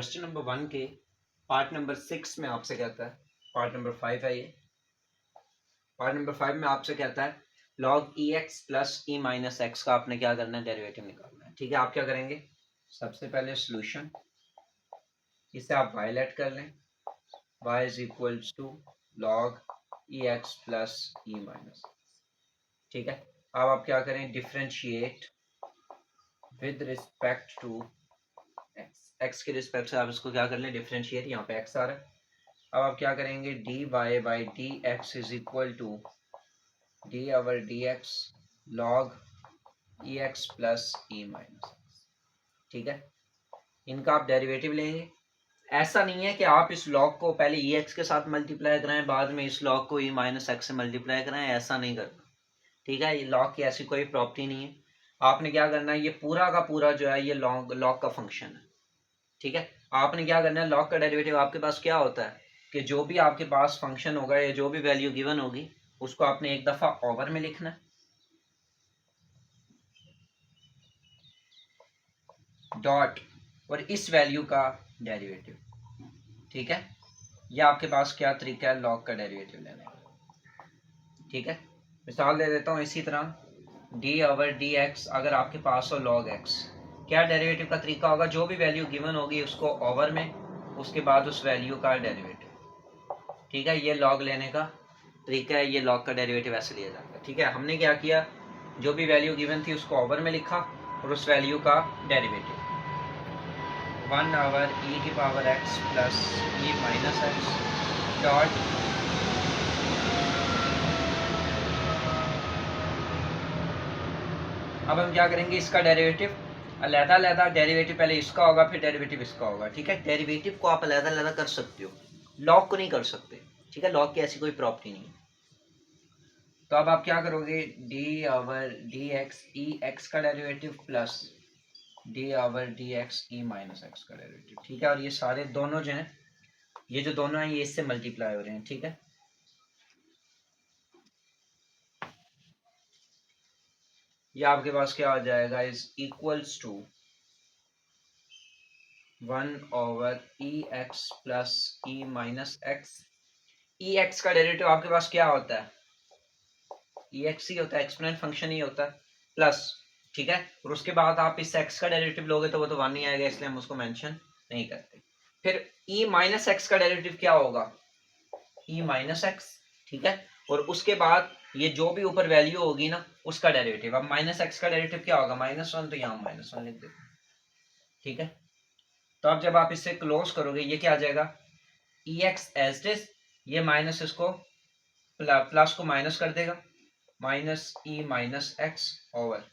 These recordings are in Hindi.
क्वेश्चन नंबर 1 के पार्ट नंबर 6 में आपसे कहता है, पार्ट नंबर 5 है ये। पार्ट नंबर 5 में आपसे कहता है log ex plus e minus x का आपने क्या करना है, डेरिवेटिव निकालना है। ठीक है, आप क्या करेंगे, सबसे पहले सोल्यूशन, इसे आप y लेट कर लें, y is equals to log ex plus e minus. ठीक है, अब आप क्या करें, differentiate with respect to x के रिस्पेक्ट से आप इसको क्या कर लें, डिफरेंशिएट, यहाँ पे x आ रहा है। अब आप क्या करेंगे, d y by d x is equal to d over d x log e x plus e minus. ठीक है, इनका आप डेरिवेटिव लेंगे। ऐसा नहीं है कि आप इस लॉग को पहले ई एक्स के साथ मल्टीप्लाई कराएं, बाद में इस लॉग को ई माइनस एक्स से मल्टीप्लाई कराएं, ऐसा नहीं करना। ठीक है, ये लॉग की ऐसी कोई प्रॉपर्टी नहीं है। आपने क्या करना है, ये पूरा का पूरा जो है ये लॉग का फंक्शन है। ठीक है, आपने क्या करना है, लॉग का डेरिवेटिव आपके पास क्या होता है कि जो भी आपके पास फंक्शन होगा या जो भी वैल्यू गिवन होगी उसको आपने एक दफा ओवर में लिखना है, डॉट, और इस वैल्यू का डेरिवेटिव। ठीक है, यह आपके पास क्या तरीका है लॉग का डेरिवेटिव लेने का। ठीक है, मिसाल दे देता हूँ इसी तरह, डी ओवर डी एक्स अगर आपके पास हो लॉग एक्स, क्या डेरिवेटिव का तरीका होगा, जो भी वैल्यू गिवन होगी उसको ओवर में, उसके बाद उस वैल्यू का डेरिवेटिव। ठीक है, ये लॉग लेने का तरीका है, ये लॉग का डेरिवेटिव ऐसे लिया जाता है। ठीक है, हमने क्या किया, जो भी वैल्यू गिवन थी उसको ओवर में लिखा और उस वैल्यू का डेरिवेटिव 1 ओवर ई की power x plus e minus x dot अब हम क्या करेंगे, इसका डेरिवेटिव अलहदा अलहदा, डेरिवेटिव पहले इसका होगा फिर डेरिवेटिव इसका होगा। ठीक है, डेरिवेटिव को आप अलहदा अलहदा कर सकते हो, लॉग को नहीं कर सकते। ठीक है, लॉग की ऐसी कोई प्रॉपर्टी नहीं है। तो अब आप क्या करोगे, d over d x e x का derivative plus d over d x e minus x का डेरिवेटिव। ठीक है, और ये सारे दोनों जो हैं, ये जो दोनों हैं ये इससे मल्टीप्लाई हो रहे हैं। ठीक है, ये आपके पास क्या आ जाएगा, is equals to 1 over e x plus e minus x. E x का डेरिवेटिव आपके पास क्या होता है, ई एक्स ही होता है, एक्सपोनेंट फंक्शन ही होता है, प्लस। ठीक है, और उसके बाद आप इस एक्स का डेरिवेटिव लोगे तो वो तो 1 ही आएगा, इसलिए हम उसको मेंशन नहीं करते। फिर ई माइनस एक्स का डेरिवेटिव क्या होगा, ई माइनस एक्स। ठीक है, और उसके बाद ये जो भी ऊपर वैल्यू होगी ना उसका डेरिवेटिव। अब माइनस एक्स का डेरिवेटिव क्या होगा, -1, तो यहाँ -1 लिख देते। ठीक है, तो अब जब आप इससे क्लोज करोगे ये क्या आ जाएगा, ई एक्स एज इट, ये माइनस इसको प्लस को माइनस कर देगा, minus e minus x over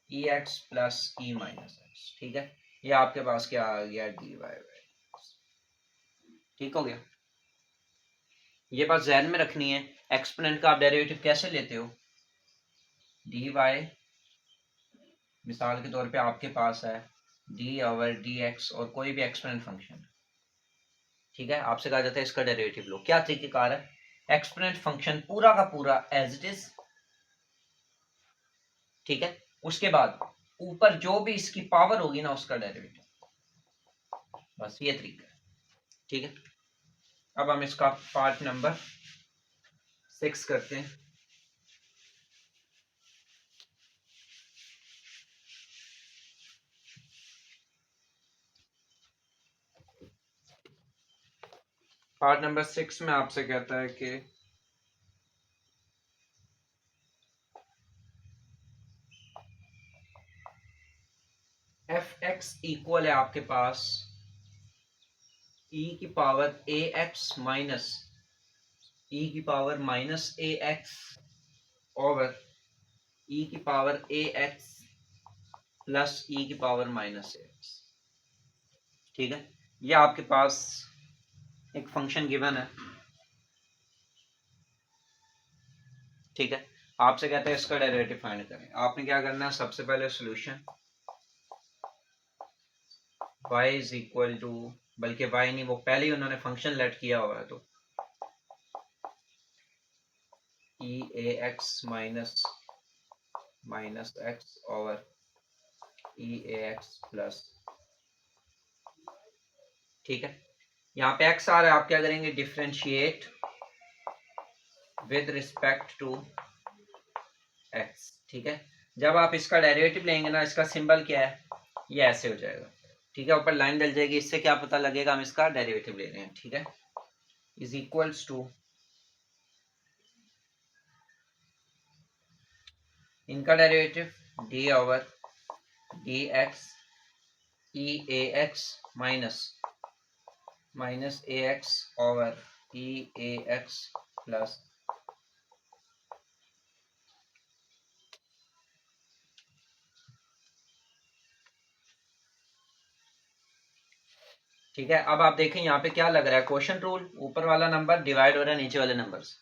e x plus e minus x. ठीक है, ये आपके पास क्या आ गया, डी वाई। ठीक हो गया, ये बात ध्यान में रखनी है। एक्सपोनेंट का आप डेरिवेटिव कैसे लेते हो, डी वाई, मिसाल के तौर पे आपके पास है डी ओवर डी एक्स और कोई भी एक्सपोनेंट फंक्शन। ठीक है, आपसे कहा जाता है इसका डेरिवेटिव लो, क्या तरीकेकार है, एक्सपोनेंट फंक्शन पूरा का पूरा एज इट इज। ठीक है, उसके बाद ऊपर जो भी इसकी पावर होगी ना उसका डेरिवेटिव, बस ये तरीका है। ठीक है, अब हम इसका पार्ट नंबर 6 करते हैं। पार्ट नंबर 6 में आपसे कहता है कि एफ एक्स इक्वल है आपके पास ई की पावर ए एक्स माइनस ई की power minus a x over ई की पावर ए एक्स प्लस ई की पावर माइनस ए एक्स। ठीक है, ये आपके पास एक फंक्शन गिवन है। ठीक है, आपसे कहते हैं इसका डेरिवेटिव फाइंड करें। आपने क्या करना है, सबसे पहले solution y is equal to, बल्कि y नहीं, वो पहले ही उन्होंने फंक्शन लेट किया हुआ है, तो e a x minus minus x over e a x plus ठीक है, यहाँ पे x आ रहा है, आप क्या करेंगे, differentiate with respect to x। ठीक है, जब आप इसका डेरिवेटिव लेंगे ना, इसका सिंबल क्या है, ये ऐसे हो जाएगा। ठीक है, ऊपर लाइन डल जाएगी, इससे क्या पता लगेगा हम इसका डेरिवेटिव ले रहे हैं। ठीक है, इज इक्वल्स टू इनका derivative d over d x e a x minus a x over e a x plus. ठीक है, अब आप देखें यहाँ पे क्या लग रहा है, क्वोशंट रूल, ऊपर वाला नंबर डिवाइड हो रहा है नीचे वाले नंबर से।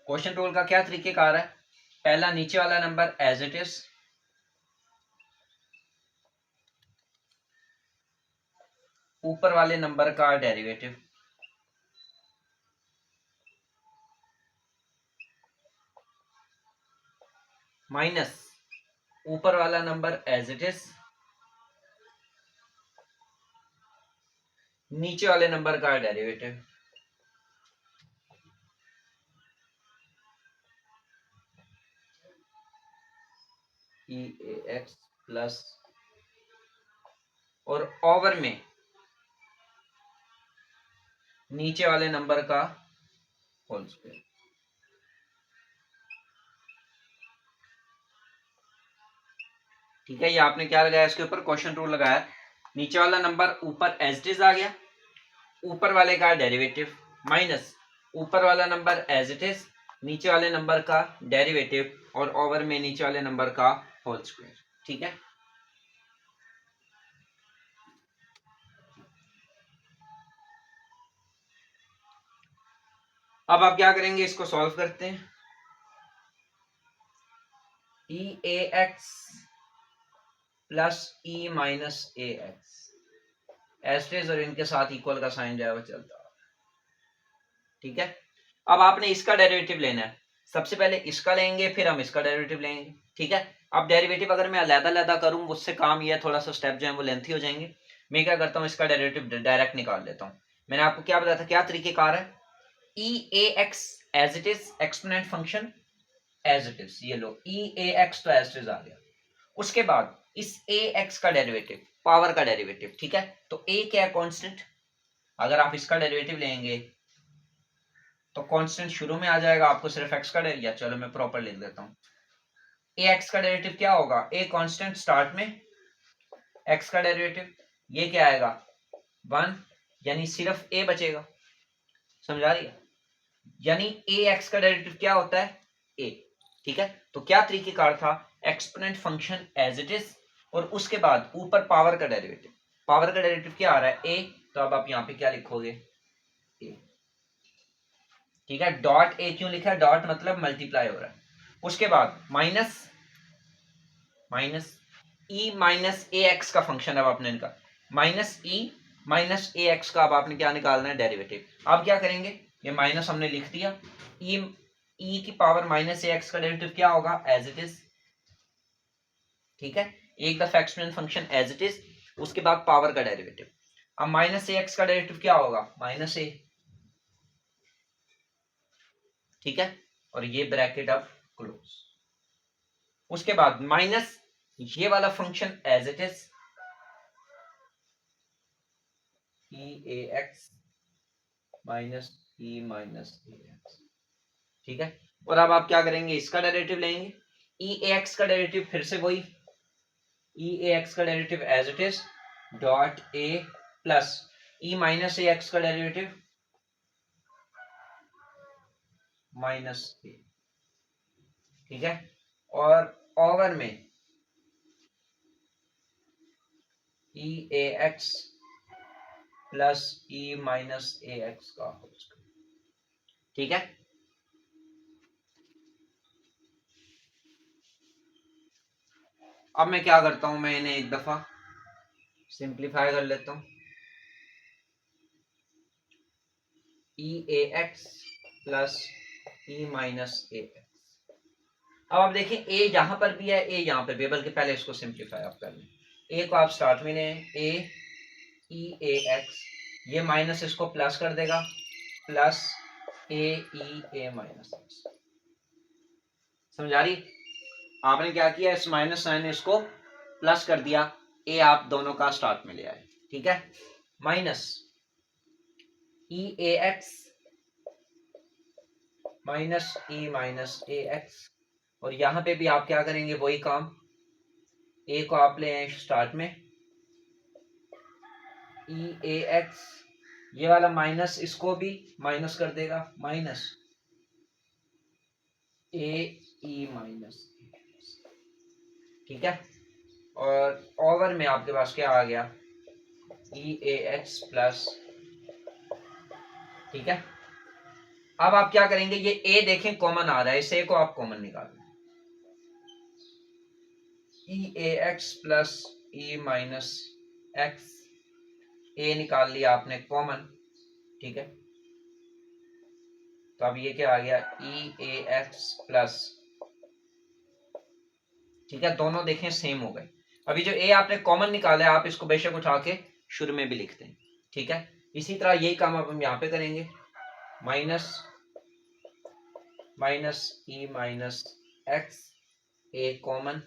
क्वोशंट रूल का क्या तरीकेकार है, पहला नीचे वाला नंबर एज इट इज, ऊपर वाले नंबर का डेरिवेटिव, माइनस ऊपर वाला नंबर एज इट इज, नीचे वाले नंबर का derivative. E a x plus, और ओवर में नीचे वाले नंबर का होल स्क्वायर। ठीक है, ये आपने क्या लगाया, इसके ऊपर क्वेश्चन रूल लगाया, नीचे वाला नंबर ऊपर एज इट इज आ गया, ऊपर वाले का डेरिवेटिव, माइनस ऊपर वाला नंबर एज इट इज, नीचे वाले नंबर का डेरिवेटिव, और ओवर में नीचे वाले नंबर का होल स्क्वायर। ठीक है, अब आप क्या करेंगे, इसको सॉल्व करते हैं। ई a x plus e minus a x stage और इनके साथ इक्वल का साइन जो है वो चलता है। ठीक है, अब आपने इसका डेरिवेटिव लेना है, सबसे पहले इसका लेंगे फिर हम इसका डेरिवेटिव लेंगे। ठीक है, अब डेरिवेटिव अगर मैं अलग-अलग करूं उससे काम ये थोड़ा सा स्टेप जो है वो लेंथी हो जाएंगे। मैं क्या करता हूं, इसका डेरिवेटिव डायरेक्ट निकाल लेता हूं। मैंने आपको क्या बताया था, क्या तरीकेकार है, e a x as it is, exponent function as it is, ये लो ई ए एक्स तो एज इट इज आ गया, उसके बाद इस ए एक्स का डेरिवेटिव, पावर का डेरिवेटिव। ठीक है, तो ए क्या है, कांस्टेंट, अगर आप इसका डेरिवेटिव लेंगे तो कांस्टेंट शुरू में आ जाएगा, आपको सिर्फ एक्स का डेरिवेटिव, चलो मैं प्रॉपर लिख देता हूं, ए एक्स का डेरिवेटिव क्या होगा, ए कांस्टेंट स्टार्ट में, एक्स का डेरिवेटिव ये क्या आएगा 1, यानी सिर्फ ए बचेगा, समझा रही है, यानी ए एक्स का डेरिवेटिव क्या होता है, ए। ठीक है, तो क्या तरीकेकार था, exponent function as it is, और उसके बाद ऊपर पावर का डेरिवेटिव, पावर का डेरिवेटिव क्या आ रहा है, ए, तो अब आप यहां पे क्या लिखोगे, ए। ठीक है, डॉट ए क्यों लिखा है, डॉट मतलब मल्टीप्लाई हो रहा है, उसके बाद minus e minus a x का फंक्शन, अब आपने इनका minus e minus a x का अब आपने क्या निकालना है, डेरिवेटिव। अब क्या करेंगे, ये माइनस हमने लिख दिया, ई की पावर माइनस ए एक्स का डेरिवेटिव क्या होगा, एज इट इज। ठीक है, एक दफा exponent function as it is, उसके बाद पावर का डेरिवेटिव, अब माइनस ए एक्स का डेरिवेटिव क्या होगा, माइनस ए। ठीक है, और ये ब्रैकेट अब क्लोज, उसके बाद माइनस ये वाला function as it is, e a x minus e minus a x. ठीक है, और अब आप क्या करेंगे, इसका डेरिवेटिव लेंगे, ई ए एक्स का डेरिवेटिव फिर से वही, ई ए एक्स का derivative as it is, dot a plus e minus a x का डेरिवेटिव माइनस ए। ठीक है, और ओवर में e a x plus e minus a x का होल स्क्वायर। ठीक है, अब मैं क्या करता हूं, मैं इन्हें एक दफा सिंप्लीफाई कर लेता हूं, ई a x plus e minus a x. अब आप देखें, ए यहां पर भी है, ए यहां पर भी है, बल्कि पहले इसको सिंप्लीफाई आप कर लें, ए को आप स्टार्ट में लें, ए ई ए एक्स ये माइनस इसको प्लस कर देगा, प्लस ए माइनस एक्स। समझा रही? आपने क्या किया, इस माइनस साइन इसको प्लस कर दिया, ए आप दोनों का स्टार्ट में ले आए, ठीक है। Minus e a x minus e minus a x, और यहां पे भी आप क्या करेंगे, वही काम, ए को आप ले आए स्टार्ट में, ई ए एक्स, ये वाला माइनस इसको भी माइनस कर देगा, माइनस ए ई माइनस, ठीक है। और ओवर में आपके पास क्या आ गया, ई ए एक्स प्लस, ठीक है। अब आप क्या करेंगे, ये ए देखें कॉमन आ रहा है, इस ए को आप कॉमन निकाल, ई a x plus e minus x, ए निकाल लिया आपने कॉमन, ठीक है। तो अब ये क्या आ गया, ई ए एक्स प्लस, ठीक है, दोनों देखें सेम हो गए। अभी जो ए आपने कॉमन निकाला है, आप इसको बेशक उठा के शुरू में भी लिखते हैं, ठीक है। इसी तरह यही काम अब हम यहां पे करेंगे, minus minus e minus x, A common,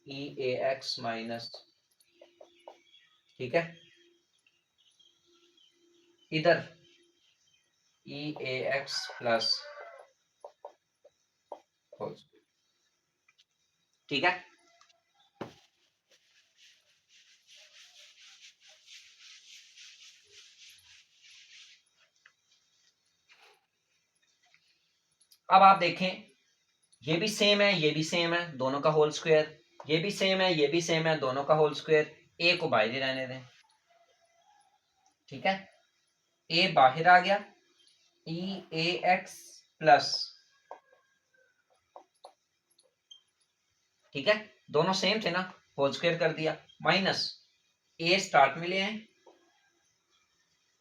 E a x minus, ठीक है, इधर ई ए एक्स प्लस, ठीक है। अब आप देखें, ये भी सेम है, ये भी सेम है, दोनों का होल स्क्वायर, ये भी सेम है, ये भी सेम है, दोनों का होल स्क्वायर, ए को बाहर ही रहने दें, ठीक है। ए बाहर आ गया, ई ए एक्स प्लस, ठीक है, दोनों सेम थे ना, होल स्क्वायर कर दिया, माइनस ए स्टार्ट में ले आए,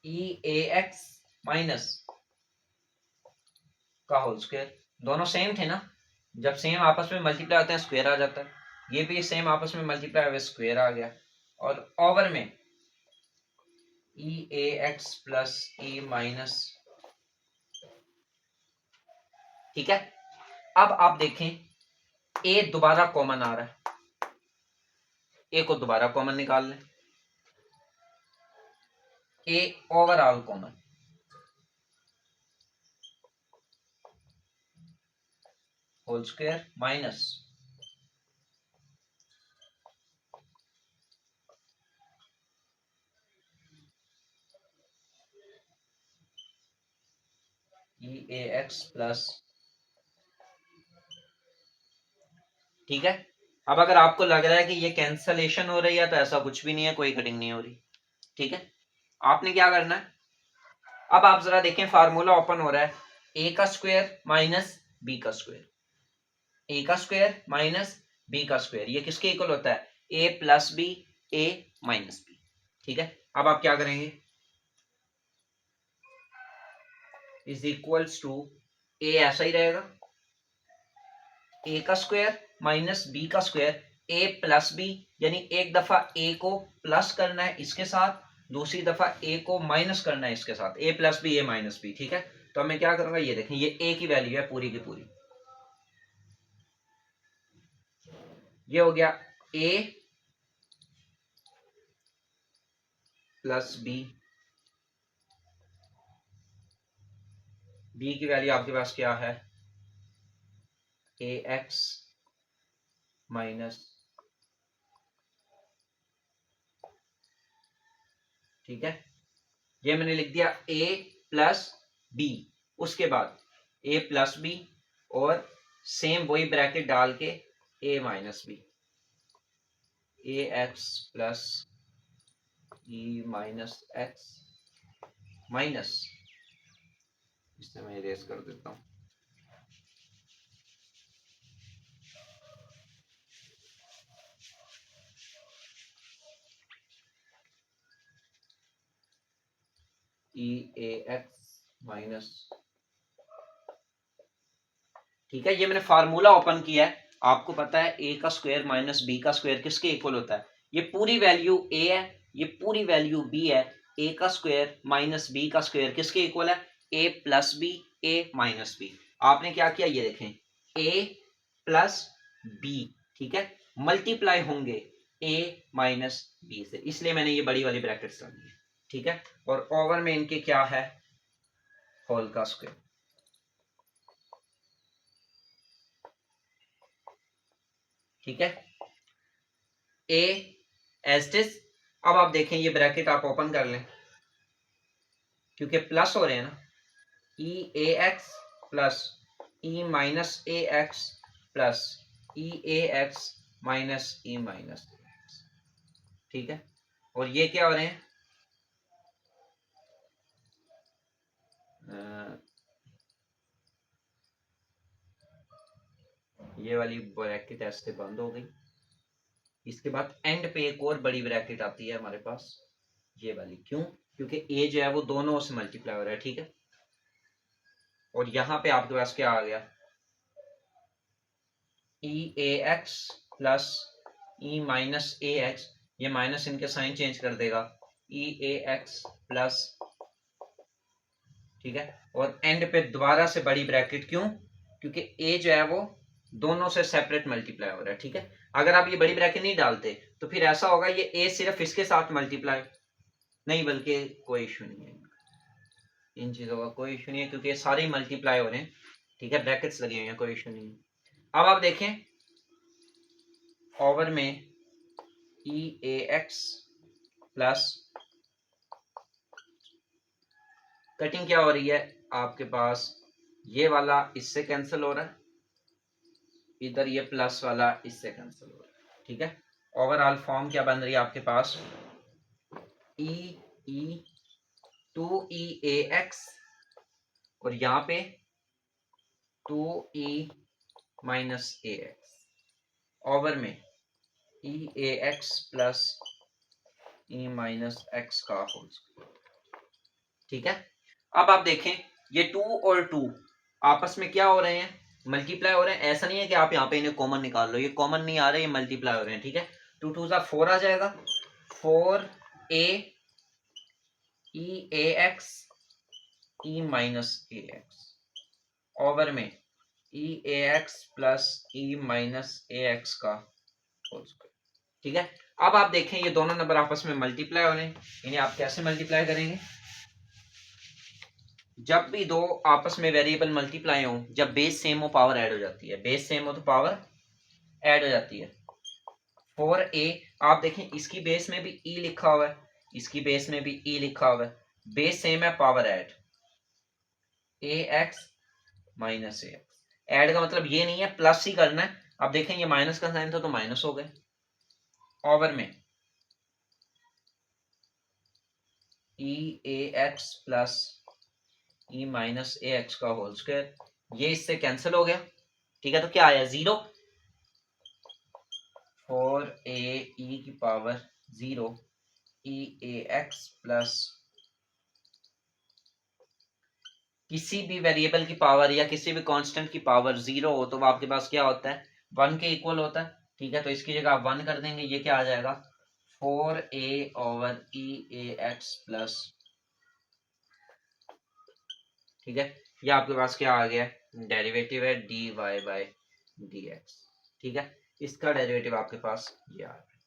ई ए एक्स माइनस का होल स्क्वायर, दोनों सेम थे ना, जब सेम आपस में मल्टीप्लाई होते हैं स्क्वायर आ जाता है, ये भी सेम आपस में मल्टीप्लाई हुए स्क्वायर आ गया, और ओवर में e a x plus e minus, ठीक है। अब आप देखें, ए दोबारा कॉमन आ रहा है, ए को दोबारा कॉमन निकाल लें, a overall common, whole square minus e a x plus, ठीक है। अब अगर आपको लग रहा है कि ये कैंसलेशन हो रही है, तो ऐसा कुछ भी नहीं है, कोई कटिंग नहीं हो रही, ठीक है। आपने क्या करना है, अब आप जरा देखें, फार्मूला ओपन हो रहा है, ए का स्क्वायर माइनस बी का स्क्वायर, ए का स्क्वायर माइनस बी का स्क्वायर, ये किसके इक्वल होता है, ए प्लस बी, ए माइनस बी, ठीक है। अब आप क्या करेंगे, इज इक्वल्स टू, ए ऐसा ही रहेगा, ए का स्क्वायर माइनस बी का स्क्वायर, ए प्लस बी, यानी एक दफा ए को प्लस करना है इसके साथ, दूसरी दफा ए को माइनस करना है इसके साथ, ए प्लस बी ए माइनस बी, ठीक है। तो मैं क्या करूंगा, ये देखें, ये ए की वैल्यू है पूरी की पूरी, ये हो गया ए प्लस बी, बी की वैल्यू आपके पास क्या है, ए एक्स माइनस, ठीक है, ये मैंने लिख दिया ए प्लस बी, उसके बाद ए प्लस बी, और सेम वही ब्रैकेट डाल के ए माइनस बी, ए x plus e minus x minus, इससे मैं इरेज कर देता हूं, ई ए एक्स माइनस, ठीक है। ये मैंने फार्मूला ओपन किया है, आपको पता है ए का स्क्वायर माइनस बी का स्क्वायर किसके इक्वल होता है, ये पूरी वैल्यू ए है, ये पूरी वैल्यू बी है, ए का स्क्वायर माइनस बी का स्क्वायर किसके इक्वल है? ए प्लस बी, ए माइनस बी। आपने क्या किया ये देखें, ए प्लस बी, ठीक है, मल्टीप्लाई होंगे ए माइनस बी से, इसलिए मैंने ये बड़ी वाली ब्रैकेट्स डाली है, ठीक है। और ओवर में इनके क्या है? होल का स्क्वायर, ठीक है। ए एज इट इज। अब आप देखें ये ब्रैकेट आप ओपन कर लें क्योंकि प्लस हो रहे हैं ना, ई a x plus e minus a x plus E a x minus e minus a x, ठीक है। और ये क्या हो रहे हैं? ये वाली ब्रैकेट ऐसे बंद हो गई। इसके बाद एंड पे एक और बड़ी ब्रैकेट आती है हमारे पास, ये वाली। क्यों? क्योंकि ए जो है वो दोनों से मल्टीप्लाई हो रहा है, ठीक है। और यहां पे आपके पास क्या आ गया? ई a x plus e minus a x, ये माइनस इनके साइन चेंज कर देगा, ई ए एक्स प्लस, ठीक है। और एंड पे दोबारा से बड़ी ब्रैकेट, क्यों? क्योंकि ए जो है वो दोनों से सेपरेट मल्टीप्लाई हो रहा है, ठीक है। अगर आप ये बड़ी ब्रैकेट नहीं डालते तो फिर ऐसा होगा ये ए सिर्फ इसके साथ मल्टीप्लाई नहीं, बल्कि कोई इशू नहीं है, इन चीजों का कोई इशू नहीं है क्योंकि ये सारे मल्टीप्लाई हो रहे हैं, ठीक है, ब्रैकेट्स लगी हुई हैं, कोई इशू नहीं है। अब आप देखें ओवर में e a x plus, cutting क्या हो रही है आपके पास? ये वाला इससे कैंसिल हो रहा है, इधर ये प्लस वाला इससे कैंसिल हो रहा है, ठीक है। ओवरऑल फॉर्म क्या बन रही है आपके पास? ई ई टू ई ए एक्स और यहां पे two e minus a x, over में e a x plus e minus x का होल स्क्वायर, ठीक है। अब आप देखें ये टू और टू आपस में क्या हो रहे हैं? मल्टीप्लाई हो रहे हैं। ऐसा नहीं है कि आप यहाँ पे इन्हें कॉमन निकाल लो, ये कॉमन नहीं आ रहे, ये मल्टीप्लाई हो रहे हैं, ठीक है। टू टू सा फोर आ जाएगा, four A E a x e minus a x, over में e a x plus e minus a x का होल स्क्वायर, ठीक है। अब आप देखें ये दोनों नंबर आपस में मल्टीप्लाई हो रहे हैं, इन्हें आप कैसे मल्टीप्लाई करेंगे? जब भी दो आपस में वेरिएबल मल्टीप्लाई हो, जब बेस सेम हो पावर ऐड हो जाती है, बेस सेम हो तो पावर ऐड हो जाती है। फोर ए, आप देखें इसकी बेस में भी ई लिखा हुआ है, इसकी बेस में भी ई लिखा हुआ है, बेस सेम है, power add, A x minus a x. Add का मतलब ये नहीं है प्लस ही करना है। अब देखें ये माइनस का साइन था तो माइनस हो गए, ओवर में e a x plus e minus a x का होल स्क्वायर, ये इससे कैंसिल हो गया, ठीक है। तो क्या आया? जीरो। फोर ए ई की power zero E a x plus, किसी भी वेरिएबल की पावर या किसी भी कांस्टेंट की पावर जीरो हो तो वो आपके पास क्या होता है? वन के इक्वल होता है, ठीक है। तो इसकी जगह आप वन कर देंगे, ये क्या आ जाएगा? Four A over e a x plus, ठीक है। ये आपके पास क्या आ गया? डेरिवेटिव है d y by d x, ठीक है। इसका डेरिवेटिव आपके पास ये आ गया।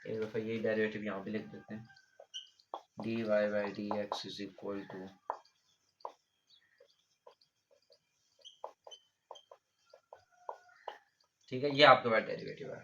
एक दफा यही डेरिवेटिव यहाँ पे लिख देते हैं, d y by d x is equal to, ठीक है, ये आपके पास डेरिवेटिव है।